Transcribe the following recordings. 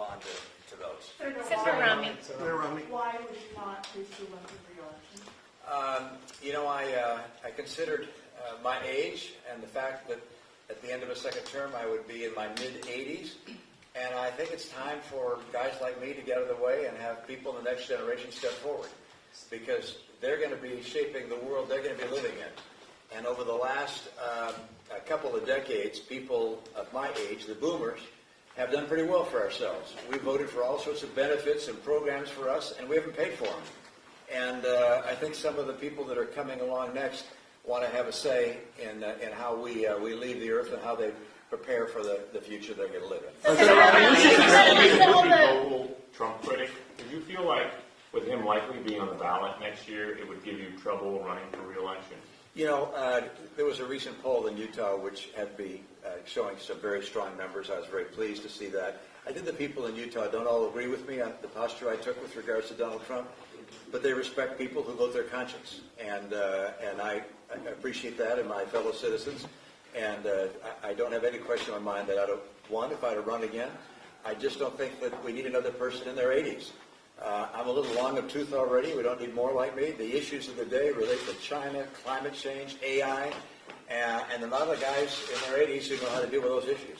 respond to those. Senator Romney. Why would you not pursue one for re-election? I considered my age and the fact that at the end of a second term I would be in my mid-80s, and I think it's time for guys like me to get out of the way and have people in the next generation step forward, because they're going to be shaping the world they're going to be living in. And over the last a couple of decades, people of my age, the boomers, have done pretty well for ourselves. We voted for all sorts of benefits and programs for us, and we haven't paid for them. And I think some of the people that are coming along next want to have a say in how we leave the earth and how they prepare for the future they're going to live in. Vocal Trump critic, do you feel like with him likely being on the ballot next year, it would give you trouble running for re-election? There was a recent poll in Utah which had me showing some very strong numbers. I was very pleased to see that. I think the people in Utah don't all agree with me on the posture I took with regards to Donald Trump, but they respect people who vote their conscience, and I appreciate that in my fellow citizens. And I don't have any question in my mind that if I'd have run again, I just don't think that we need another person in their 80s. I'm a little long of tooth already. We don't need more like me. The issues of the day relate to China, climate change, AI, and a lot of the guys in their 80s who know how to deal with those issues.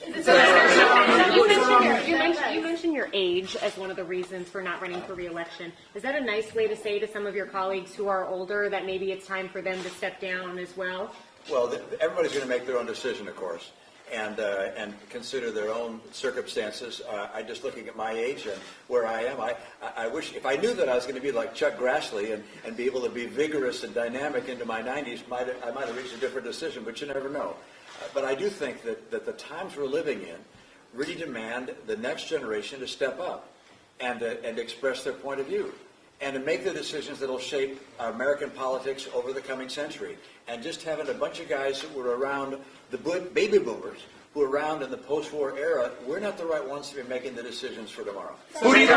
You mentioned your age as one of the reasons for not running for re-election. Is that a nice way to say to some of your colleagues who are older that maybe it's time for them to step down as well? Well, everybody's going to make their own decision, of course, and consider their own circumstances. I just looking at my age and where I am, I wish if I knew that I was going to be like Chuck Grassley and be able to be vigorous and dynamic into my 90s, I might have reached a different decision, but you never know. But I do think that the times we're living in really demand the next generation to step up and express their point of view, and to make the decisions that will shape American politics over the coming century. And just having a bunch of guys who were around, the baby boomers, who were around in the post-war era, we're not the right ones to be making the decisions for tomorrow. You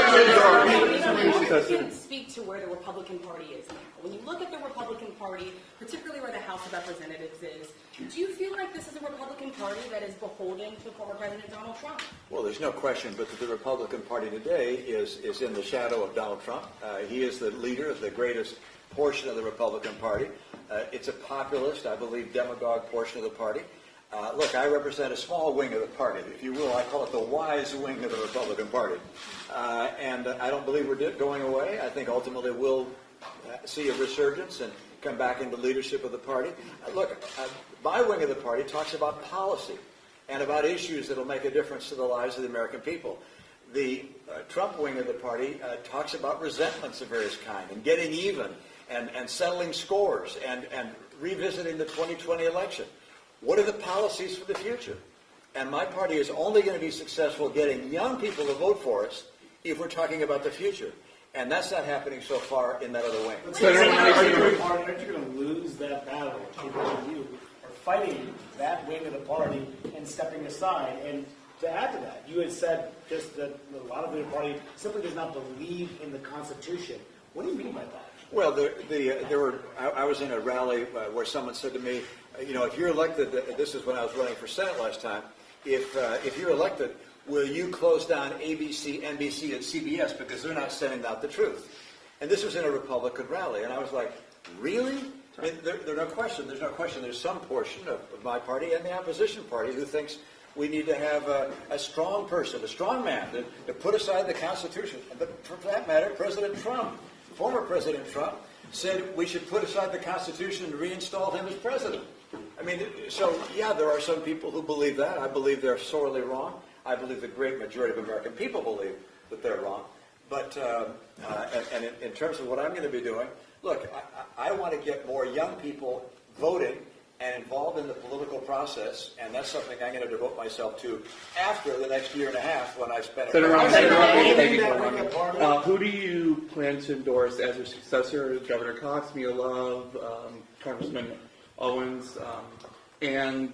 can speak to where the Republican Party is now. When you look at the Republican Party, particularly where the House of Representatives is, do you feel like this is a Republican Party that is beholden to former President Donald Trump? Well, there's no question but that the Republican Party today is in the shadow of Donald Trump. He is the leader of the greatest portion of the Republican Party. It's a populist, I believe, demagogue portion of the party. Look, I represent a small wing of the party, if you will. I call it the wise wing of the Republican Party. And I don't believe we're going away. I think ultimately we'll see a resurgence and come back into leadership of the party. Look, my wing of the party talks about policy and about issues that will make a difference to the lives of the American people. The Trump wing of the party talks about resentments of various kind and getting even and settling scores and revisiting the 2020 election. What are the policies for the future? And my party is only going to be successful getting young people to vote for us if we're talking about the future. And that's not happening so far in that other wing. Aren't you going to lose that battle? People like you are fighting that wing of the party and stepping aside. And to add to that, you had said just that a lot of the party simply does not believe in the Constitution. What do you mean by that? Well, I was in a rally where someone said to me, if you're elected, this is when I was running for Senate last time, if you're elected, will you close down ABC, NBC, and CBS because they're not sending out the truth? And this was in a Republican rally, and I was like, really? I mean, there's no question. There's some portion of my party and the opposition party who thinks we need to have a strong person, a strong man, to put aside the Constitution. But for that matter, President Trump, former President Trump, said we should put aside the Constitution and reinstall him as president. I mean, so yeah, there are some people who believe that. I believe they're sorely wrong. I believe the great majority of American people believe that they're wrong. But in terms of what I'm going to be doing, look, I want to get more young people voting and involved in the political process, and that's something I'm going to devote myself to after the next year and a half when I spend it. Who do you plan to endorse as your successor? Governor Cox, Mia Love, Congressman Owens, and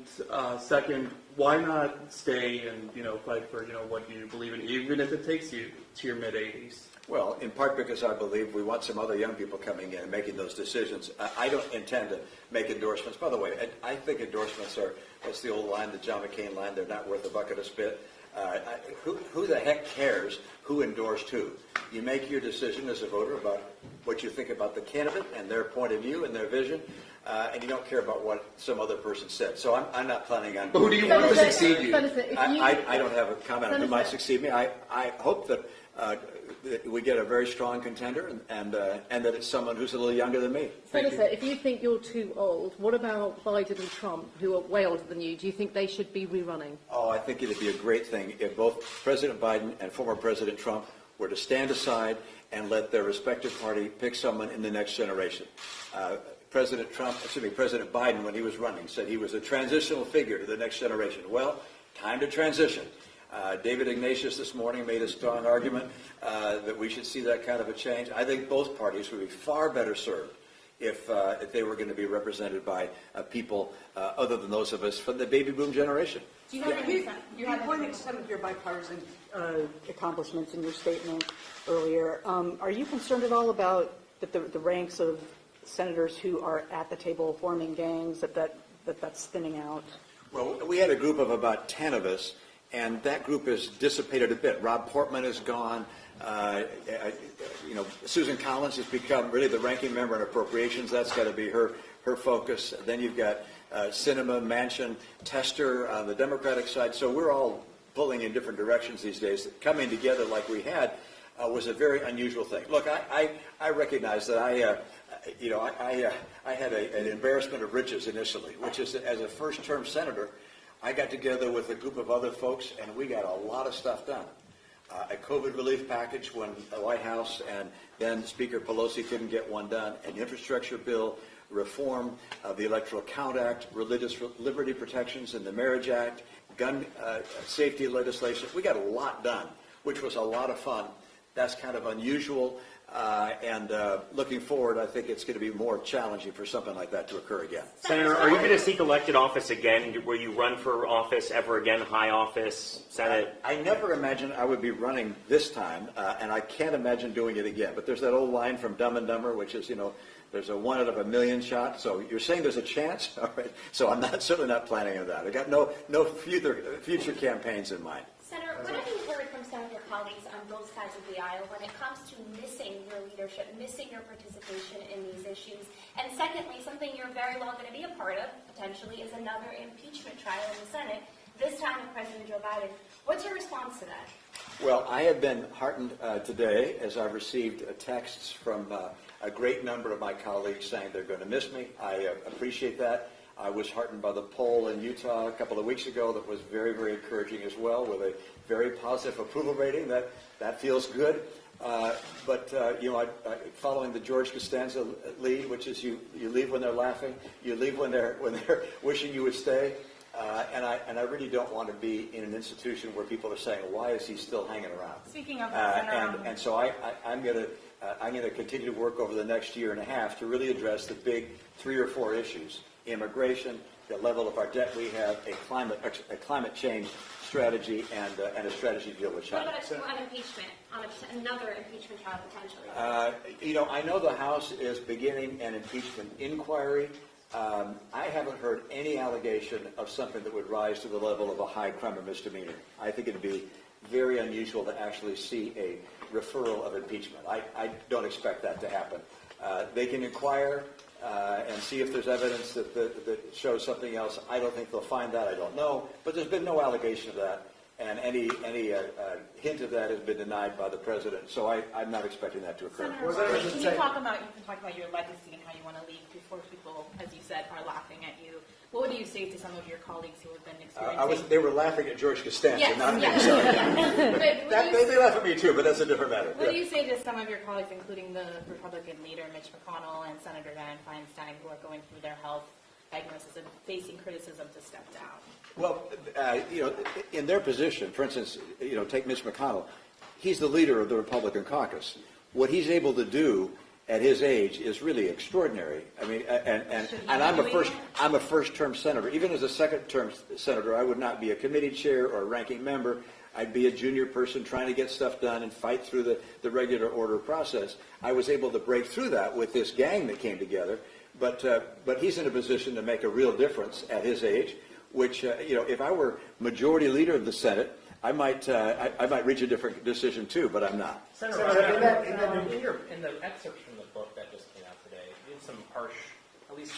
second, why not stay and fight for what you believe in, even if it takes you to your mid-80s? Well, in part because I believe we want some other young people coming in and making those decisions. I don't intend to make endorsements. By the way, I think endorsements are, that's the old line, the John McCain line, they're not worth a bucket of spit. Who the heck cares who endorsed who? You make your decision as a voter about what you think about the candidate and their point of view and their vision, and you don't care about what some other person said. So I'm not planning on. But who do you want to succeed you? Senator, if you- I don't have a comment on who might Senator- succeed me. I hope that we get a very strong contender and that it's someone who's a little younger than me. Senator, if you think you're too old, what about Biden and Trump, who are way older than you? Do you think they should be rerunning? Oh, I think it'd be a great thing if both President Biden and former President Trump were to stand aside and let their respective party pick someone in the next generation. President Biden, when he was running, said he was a transitional figure to the next generation. Well, time to transition. David Ignatius this morning made a strong argument that we should see that kind of a change. I think both parties would be far better served if they were going to be represented by people other than those of us from the baby boom generation. Do you have any, You pointed to some of your bipartisan accomplishments in your statement earlier. Are you concerned at all about the ranks of senators who are at the table forming gangs, that's thinning out? Well, we had a group of about 10 of us, and that group has dissipated a bit. Rob Portman is gone. Susan Collins has become really the ranking member on appropriations. That's got to be her focus. Then you've got Sinema, Manchin, Tester on the Democratic side. So we're all pulling in different directions these days. Coming together like we had was a very unusual thing. Look, I recognize that I had an embarrassment of riches initially, which is that as a first-term senator, I got together with a group of other folks, and we got a lot of stuff done. A COVID relief package when the White House and then Speaker Pelosi couldn't get one done, an infrastructure bill, reform of the Electoral Count Act, religious liberty protections in the Marriage Act, gun safety legislation. We got a lot done, which was a lot of fun. That's kind of unusual. And looking forward, I think it's going to be more challenging for something like that to occur again. Senator, are you going to seek elected office again? Will you run for office ever again, high office, Senate? I never imagined I would be running this time, and I can't imagine doing it again. But there's that old line from Dumb and Dumber, which is, there's a 1 out of a million shot. So you're saying there's a chance? All right. So I'm certainly not planning on that. I got no future campaigns in mind. Senator, what have you heard from some of your colleagues on both sides of the aisle when it comes to missing your leadership, missing your participation in these issues? And secondly, something you're very well going to be a part of, potentially, is another impeachment trial in the Senate, this time with President Joe Biden. What's your response to that? Well, I have been heartened today as I've received texts from a great number of my colleagues saying they're going to miss me. I appreciate that. I was heartened by the poll in Utah a couple of weeks ago that was very, very encouraging as well, with a very positive approval rating. That feels good. Following the George Costanza lead, which is you leave when they're laughing, you leave when they're wishing you would stay. And I really don't want to be in an institution where people are saying, why is he still hanging around? Speaking of that, Senator, And so I'm going to continue to work over the next year and a half to really address the big 3 or 4 issues: immigration, the level of our debt we have, a climate change strategy, and a strategy to deal with China. What about on impeachment, on another impeachment trial potentially? I know the House is beginning an impeachment inquiry. I haven't heard any allegation of something that would rise to the level of a high crime or misdemeanor. I think it would be very unusual to actually see a referral of impeachment. I don't expect that to happen. They can inquire and see if there's evidence that shows something else. I don't think they'll find that. I don't know. But there's been no allegation of that. And any hint of that has been denied by the president. So I'm not expecting that to occur. Senator Romney, you can talk about your legacy and how you want to leave before people, as you said, are laughing at you. What would you say to some of your colleagues who have been experiencing? They were laughing at George Costanza, Yes, not me. yes. Sorry. They laugh at me too, but that's a different matter. What do you say to some of your colleagues, including the Republican leader Mitch McConnell and Senator Dianne Feinstein, who are going through their health diagnosis and facing criticism to step down? Well, in their position, for instance, take Mitch McConnell. He's the leader of the Republican caucus. What he's able to do at his age is really extraordinary. I mean, and I'm a first-term senator. Even as a second-term senator, I would not be a committee chair or a ranking member. I'd be a junior person trying to get stuff done and fight through the regular order process. I was able to break through that with this gang that came together. But he's in a position to make a real difference at his age, which, if I were majority leader of the Senate, I might reach a different decision too, but I'm not. Senator, in the excerpts from the book that just came out today, you had some harsh, at least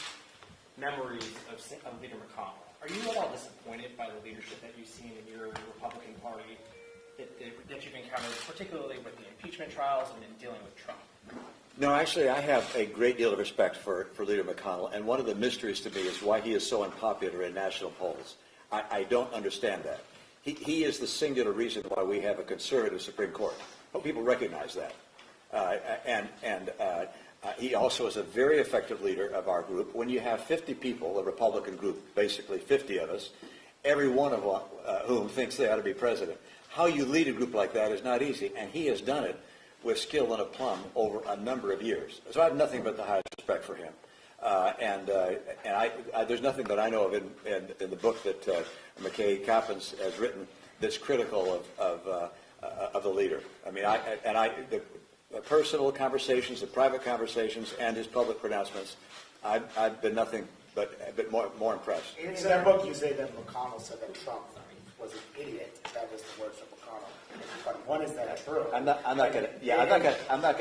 memories of Leader McConnell. Are you at all disappointed by the leadership that you've seen in your Republican Party that you've encountered, particularly with the impeachment trials and in dealing with Trump? No, actually, I have a great deal of respect for Leader McConnell, and one of the mysteries to me is why he is so unpopular in national polls. I don't understand that. He is the singular reason why we have a conservative Supreme Court. Hope people recognize that. He also is a very effective leader of our group. When you have 50 people, a Republican group, basically 50 of us, every one of whom thinks they ought to be president, how you lead a group like that is not easy, and he has done it with skill and aplomb over a number of years. So I have nothing but the highest respect for him. There's nothing that I know of in the book that McKay Coppins has written that's critical of the leader. I mean, the personal conversations, the private conversations, and his public pronouncements, I've been nothing but more impressed. In that book, you say that McConnell said that Trump was an idiot. That was the words of McConnell. But one, is that true? I'm not going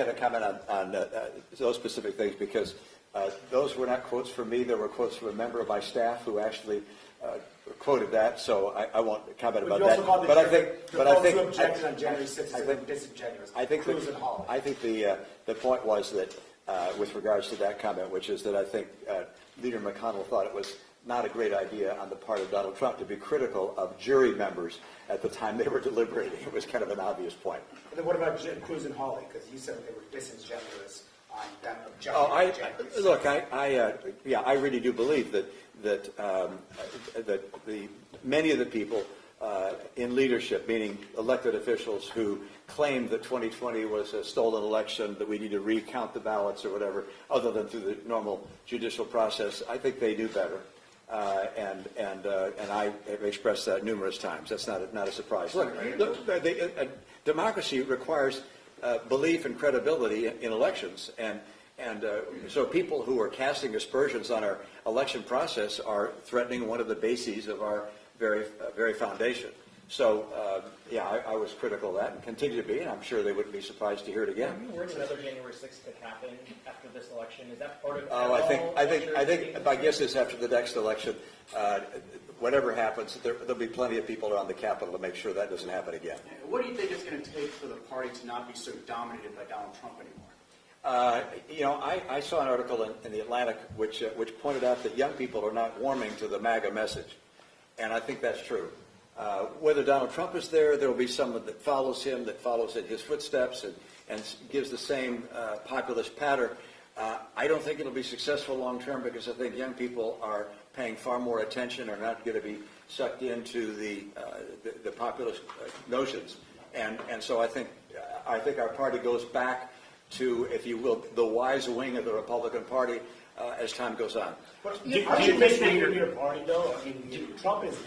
to comment on those specific things because those were not quotes from me. They were quotes from a member of my staff who actually quoted that. So I won't comment about that. But I think who objected on January 6th is disingenuous. I think the point was that with regards to that comment, which is that I think Leader McConnell thought it was not a great idea on the part of Donald Trump to be critical of jury members at the time they were deliberating. It was kind of an obvious point. And then what about Cruz and Hawley? Because you said they were disingenuous on them objecting. Look, I really do believe that many of the people in leadership, meaning elected officials who claimed that 2020 was a stolen election, that we need to recount the ballots or whatever, other than through the normal judicial process, I think they do better. And I have expressed that numerous times. That's not a surprise. Look, democracy requires belief and credibility in elections, and so people who are casting aspersions on our election process are threatening one of the bases of our very foundation. So, I was critical of that and continue to be, and I'm sure they wouldn't be surprised to hear it again. Are you worried another January 6th could happen after this election? Is that part of? I think my guess is after the next election, whatever happens, there'll be plenty of people around the Capitol to make sure that doesn't happen again. What do you think it's going to take for the party to not be so dominated by Donald Trump anymore? I saw an article in the Atlantic which pointed out that young people are not warming to the MAGA message, and I think that's true. Whether Donald Trump is there will be someone that follows him, that follows in his footsteps, and gives the same populist patter. I don't think it'll be successful long term because I think young people are paying far more attention, are not going to be sucked into the populist notions, and so I think our party goes back to, if you will, the wise wing of the Republican Party as time goes on. But do you think your party, though? I mean, Trump is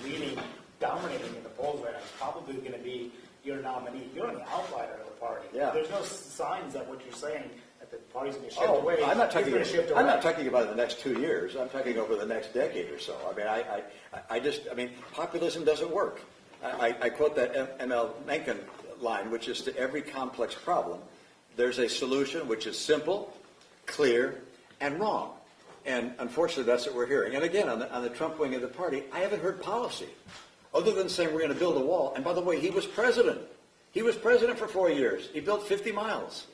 dominating in the polls right now. He's probably going to be your nominee. You're an outsider of the party. Yeah. There's no signs that what you're saying that the party's going to shift away. I'm not talking about the next 2 years. I'm talking over the next decade or so. I mean, populism doesn't work. I quote that M.L. Mencken line, which is to every complex problem, there's a solution which is simple, clear, and wrong. And unfortunately, that's what we're hearing. And again, on the Trump wing of the party, I haven't heard policy other than saying we're going to build a wall. And by the way, he was president. He was president for 4 years. He built 50 miles.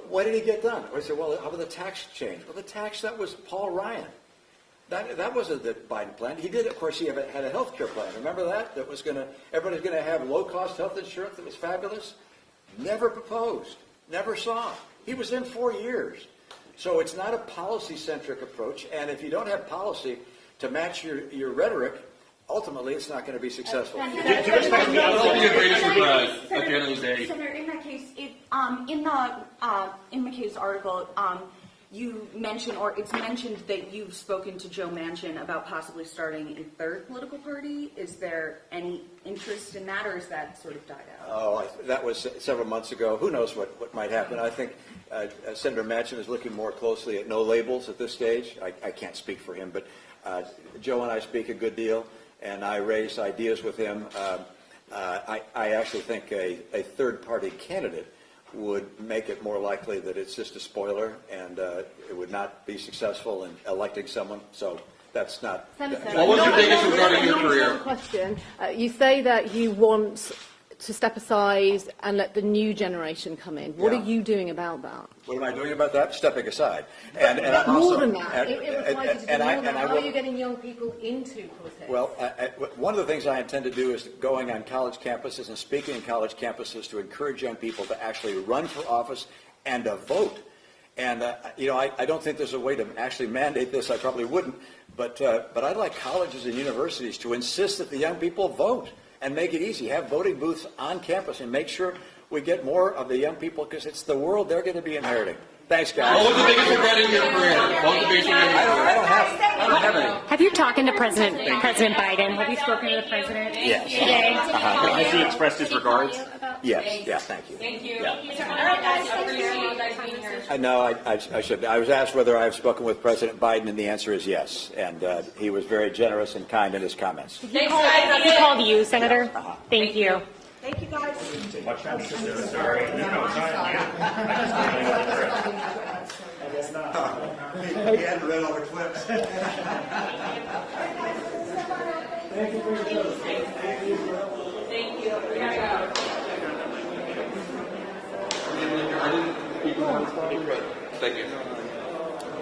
What did he get done? I said, well, how about the tax change? Well, the tax, that was Paul Ryan. That wasn't the Biden plan. He did, of course, he had a health care plan. Remember that? That was everybody's going to have low-cost health insurance that was fabulous. Never proposed. Never saw. He was in 4 years. So it's not a policy-centric approach, and if you don't have policy to match your rhetoric, ultimately it's not going to be successful. That'll be your greatest surprise at the end of the day. Senator, in that case, in McKay's article, you mentioned, or it's mentioned that you've spoken to Joe Manchin about possibly starting a third political party. Is there any interest in that, or is that sort of died out? Oh, that was several months ago. Who knows what might happen? I think Senator Manchin is looking more closely at no labels at this stage. I can't speak for him, but Joe and I speak a good deal, and I raise ideas with him. I actually think a third-party candidate would make it more likely that it's just a spoiler and it would not be successful in electing someone. So that's not. What was your biggest regarding your career? Question. You say that you want to step aside and let the new generation come in. What Yeah. are you doing about that? What am I doing about that? Stepping aside. And But I'm more also, than that. It requires you to do and more I- than and that. I How will- are you getting young people into politics? Well, one of the things I intend to do is going on college campuses and speaking on college campuses to encourage young people to actually run for office and to vote. And, I don't think there's a way to actually mandate this. I probably wouldn't. But I'd like colleges and universities to insist that the young people vote and make it easy. Have voting booths on campus and make sure we get more of the young people because it's the world they're going to be inheriting. Thanks, guys. What was the biggest regret in your career? What was the biggest regret in your career? I don't have any. Have you talked to President Biden? Have you spoken to the president Yes. today? Has he expressed his regards? Yes. Yeah. Thank you. Thank you. Yeah. All right, guys, I appreciate you guys being here. No, I should. I was asked whether I've spoken with President Biden, and the answer is yes. And he was very generous and kind in his comments. Thanks, guys. He called you, Senator. Thank you. Thank you, guys. Sorry. He hadn't read all the clips. Thank you for your service. Thank you. We gotta go. I didn't speak when I was talking, but thank you.